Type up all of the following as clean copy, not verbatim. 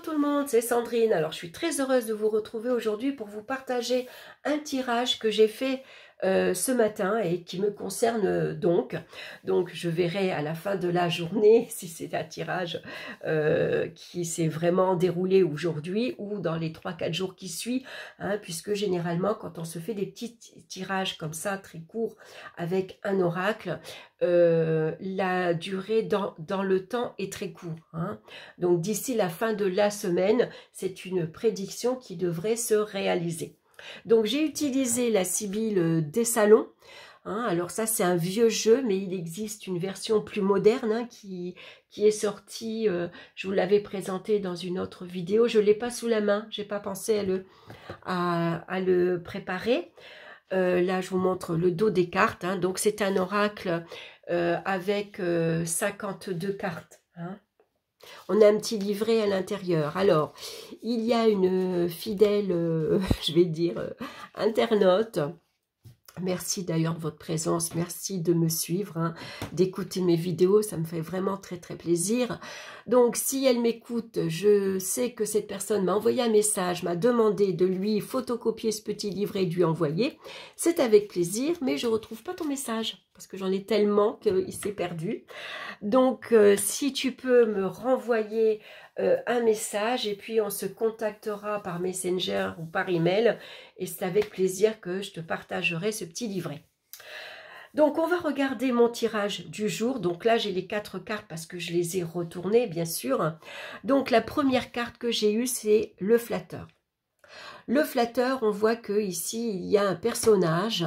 tout le monde, c'est Sandrine. Alors je suis très heureuse de vous retrouver aujourd'hui pour vous partager un tirage que j'ai fait ce matin et qui me concerne donc. Donc je verrai à la fin de la journée si c'est un tirage qui s'est vraiment déroulé aujourd'hui ou dans les 3-4 jours qui suivent, hein, puisque généralement quand on se fait des petits tirages comme ça très courts avec un oracle, la durée dans le temps est très court, hein. Donc d'ici la fin de la semaine, c'est une prédiction qui devrait se réaliser. Donc j'ai utilisé la Sibylle des salons, hein. Alors ça c'est un vieux jeu, mais il existe une version plus moderne, hein, qui est sortie, je vous l'avais présenté dans une autre vidéo, je ne l'ai pas sous la main, j'ai pas pensé à le préparer. Là je vous montre le dos des cartes, hein. Donc c'est un oracle avec 52 cartes, hein. On a un petit livret à l'intérieur. Alors, il y a une fidèle, je vais dire, internaute. Merci d'ailleurs de votre présence, merci de me suivre, hein, d'écouter mes vidéos, ça me fait vraiment très très plaisir. Donc si elle m'écoute, je sais que cette personne m'a envoyé un message, m'a demandé de lui photocopier ce petit livret et de lui envoyer. C'est avec plaisir, mais je ne retrouve pas ton message, parce que j'en ai tellement qu'il s'est perdu. Donc si tu peux me renvoyer un message et puis on se contactera par Messenger ou par email et c'est avec plaisir que je te partagerai ce petit livret. Donc on va regarder mon tirage du jour. Donc là j'ai les 4 cartes parce que je les ai retournées bien sûr. Donc la première carte que j'ai eue c'est le flatteur. Le flatteur, on voit que ici il y a un personnage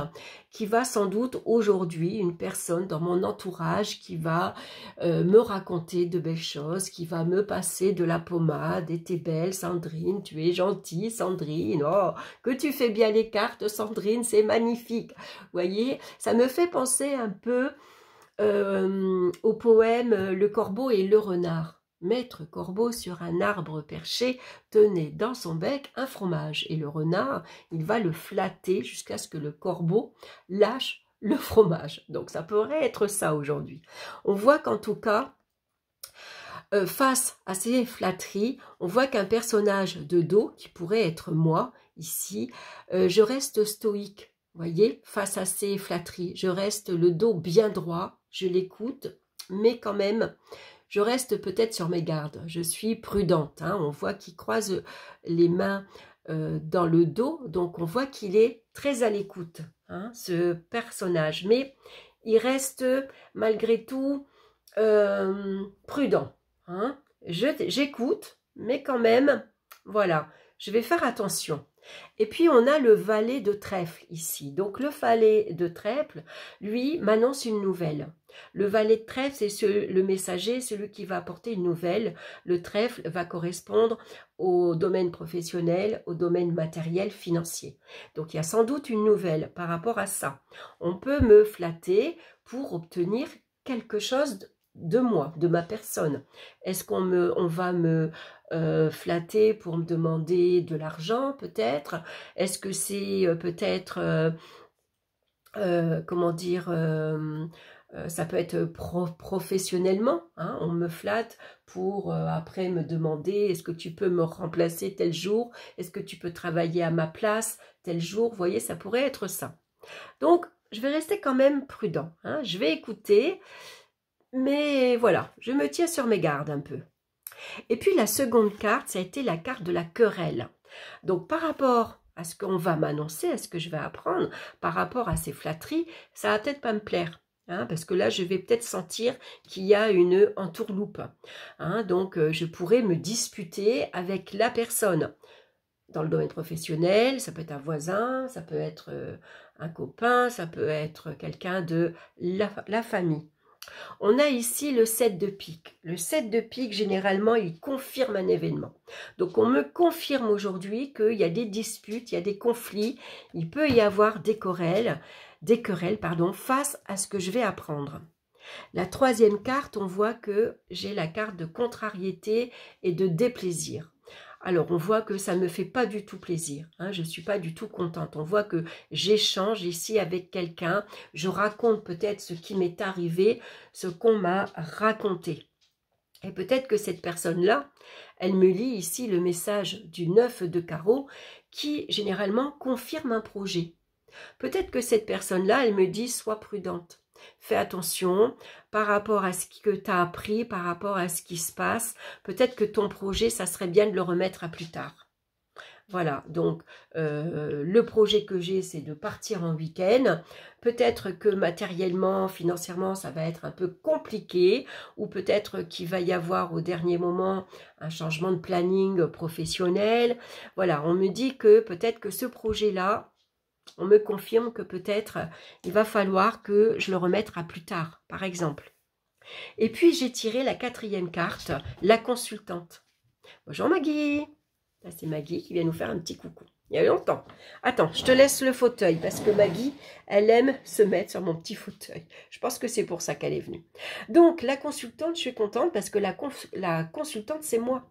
qui va sans doute aujourd'hui, une personne dans mon entourage qui va me raconter de belles choses, qui va me passer de la pommade, et t'es belle Sandrine, tu es gentille Sandrine, oh, que tu fais bien les cartes Sandrine, c'est magnifique. Vous voyez, ça me fait penser un peu au poème Le corbeau et le renard. Maître Corbeau sur un arbre perché tenait dans son bec un fromage et le renard, il va le flatter jusqu'à ce que le corbeau lâche le fromage. Donc ça pourrait être ça aujourd'hui. On voit qu'en tout cas, face à ces flatteries, on voit qu'un personnage de dos, qui pourrait être moi ici, je reste stoïque. Voyez, face à ces flatteries, je reste le dos bien droit, je l'écoute, mais quand même, je reste peut-être sur mes gardes. Je suis prudente, hein. On voit qu'il croise les mains dans le dos, donc on voit qu'il est très à l'écoute, hein, ce personnage. Mais il reste malgré tout prudent, hein. J'écoute, mais quand même, voilà, je vais faire attention. Et puis on a le valet de trèfle ici. Donc le valet de trèfle, lui, m'annonce une nouvelle. Le valet de trèfle, c'est le messager, celui qui va apporter une nouvelle. Le trèfle va correspondre au domaine professionnel, au domaine matériel, financier. Donc il y a sans doute une nouvelle par rapport à ça. On peut me flatter pour obtenir quelque chose de moi, de ma personne. Est-ce qu'on va me flatter pour me demander de l'argent peut-être? Est-ce que c'est peut-être, comment dire, ça peut être professionnellement, hein, on me flatte pour après me demander est-ce que tu peux me remplacer tel jour? Est-ce que tu peux travailler à ma place tel jour? Vous voyez, ça pourrait être ça. Donc, je vais rester quand même prudent, hein, je vais écouter, mais voilà, je me tiens sur mes gardes un peu. Et puis la seconde carte, ça a été la carte de la querelle. Donc par rapport à ce qu'on va m'annoncer, à ce que je vais apprendre, par rapport à ces flatteries, ça va peut-être pas me plaire. Hein, parce que là, je vais peut-être sentir qu'il y a une entourloupe. Hein, donc je pourrais me disputer avec la personne. Dans le domaine professionnel, ça peut être un voisin, ça peut être un copain, ça peut être quelqu'un de la famille. On a ici le 7 de pique. Le 7 de pique, généralement, il confirme un événement. Donc, on me confirme aujourd'hui qu'il y a des disputes, il y a des conflits, il peut y avoir des querelles, face à ce que je vais apprendre. La troisième carte, on voit que j'ai la carte de contrariété et de déplaisir. Alors, on voit que ça ne me fait pas du tout plaisir, hein, je ne suis pas du tout contente. On voit que j'échange ici avec quelqu'un, je raconte peut-être ce qui m'est arrivé, ce qu'on m'a raconté. Et peut-être que cette personne-là, elle me lit ici le message du 9 de carreau qui, généralement, confirme un projet. Peut-être que cette personne-là, elle me dit « sois prudente ». Fais attention par rapport à ce que tu as appris, par rapport à ce qui se passe. Peut-être que ton projet, ça serait bien de le remettre à plus tard. Voilà, donc le projet que j'ai, c'est de partir en week-end. Peut-être que matériellement, financièrement, ça va être un peu compliqué, ou peut-être qu'il va y avoir au dernier moment un changement de planning professionnel. Voilà, on me dit que peut-être que ce projet-là, on me confirme que peut-être il va falloir que je le remette à plus tard, par exemple. Et puis j'ai tiré la 4e carte, la consultante. Bonjour Maggie. Là, c'est Maggie qui vient nous faire un petit coucou. Il y a longtemps. Attends, je te laisse le fauteuil parce que Maggie, elle aime se mettre sur mon petit fauteuil. Je pense que c'est pour ça qu'elle est venue. Donc, la consultante, je suis contente parce que la consultante, c'est moi.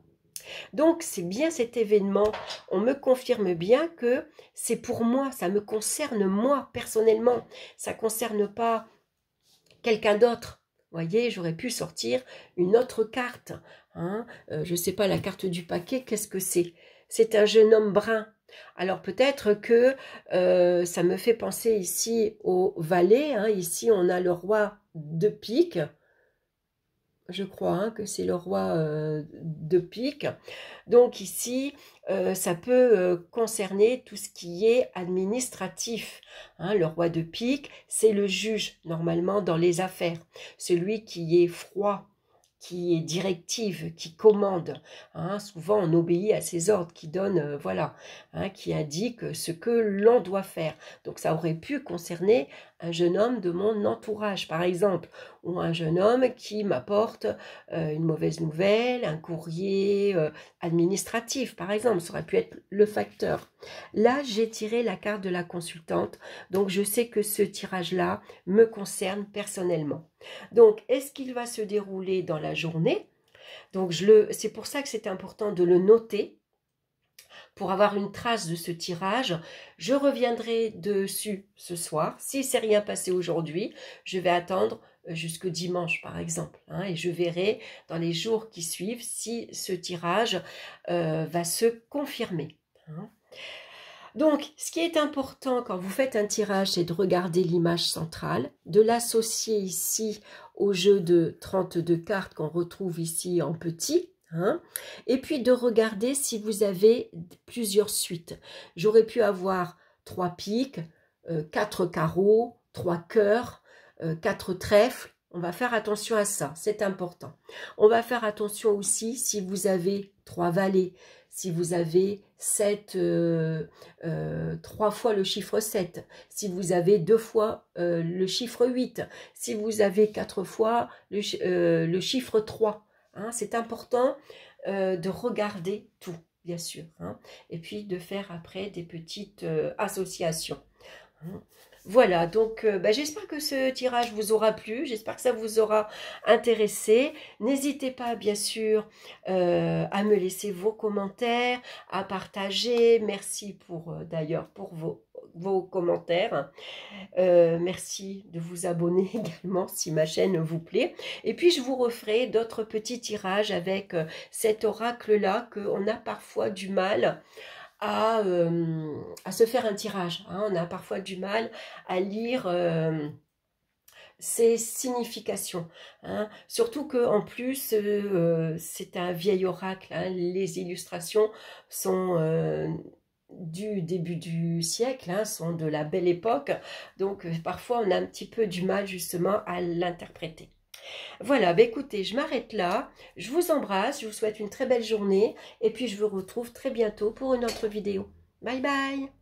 Donc, c'est bien cet événement. On me confirme bien que c'est pour moi. Ça me concerne moi, personnellement. Ça ne concerne pas quelqu'un d'autre. Vous voyez, j'aurais pu sortir une autre carte. Hein. Je ne sais pas, la carte du paquet, qu'est-ce que c'est? C'est un jeune homme brun. Alors peut-être que ça me fait penser ici au valet. Hein. Ici, on a le roi de pique. Je crois hein, que c'est le roi de pique. Donc ici, ça peut concerner tout ce qui est administratif. Hein, le roi de pique, c'est le juge, normalement, dans les affaires. Celui qui est froid, qui est directive, qui commande. Hein, souvent, on obéit à ses ordres, qui donne, voilà, hein, qui indique ce que l'on doit faire. Donc, ça aurait pu concerner un jeune homme de mon entourage, par exemple, ou un jeune homme qui m'apporte une mauvaise nouvelle, un courrier administratif, par exemple, ça aurait pu être le facteur. Là, j'ai tiré la carte de la consultante, donc je sais que ce tirage-là me concerne personnellement. Donc, est-ce qu'il va se dérouler dans la journée? Donc, c'est pour ça que c'est important de le noter, pour avoir une trace de ce tirage. Je reviendrai dessus ce soir. Si c'est rien passé aujourd'hui, je vais attendre jusque dimanche par exemple. Hein, et je verrai dans les jours qui suivent si ce tirage va se confirmer. Hein. Donc, ce qui est important quand vous faites un tirage, c'est de regarder l'image centrale, de l'associer ici au jeu de 32 cartes qu'on retrouve ici en petit. Hein, et puis de regarder si vous avez plusieurs suites. J'aurais pu avoir 3 piques, 4 carreaux, 3 cœurs, 4 trèfles. On va faire attention à ça, c'est important. On va faire attention aussi si vous avez 3 valets, si vous avez 3 fois le chiffre 7, si vous avez 2 fois le chiffre 8, si vous avez 4 fois le chiffre 3. Hein, c'est important de regarder tout, bien sûr. Hein, et puis de faire après des petites associations. Hein. Voilà, donc j'espère que ce tirage vous aura plu, j'espère que ça vous aura intéressé. N'hésitez pas, bien sûr, à me laisser vos commentaires, à partager. Merci pour d'ailleurs pour vos commentaires. Merci de vous abonner également si ma chaîne vous plaît. Et puis, je vous referai d'autres petits tirages avec cet oracle-là qu'on a parfois du mal à se faire un tirage. Hein. On a parfois du mal à lire ses significations. Hein. Surtout qu'en plus, c'est un vieil oracle. Hein. Les illustrations sont du début du siècle, hein, sont de la belle époque. Donc, parfois, on a un petit peu du mal justement à l'interpréter. Voilà, écoutez, je m'arrête là. Je vous embrasse, je vous souhaite une très belle journée. Et puis, je vous retrouve très bientôt pour une autre vidéo. Bye bye!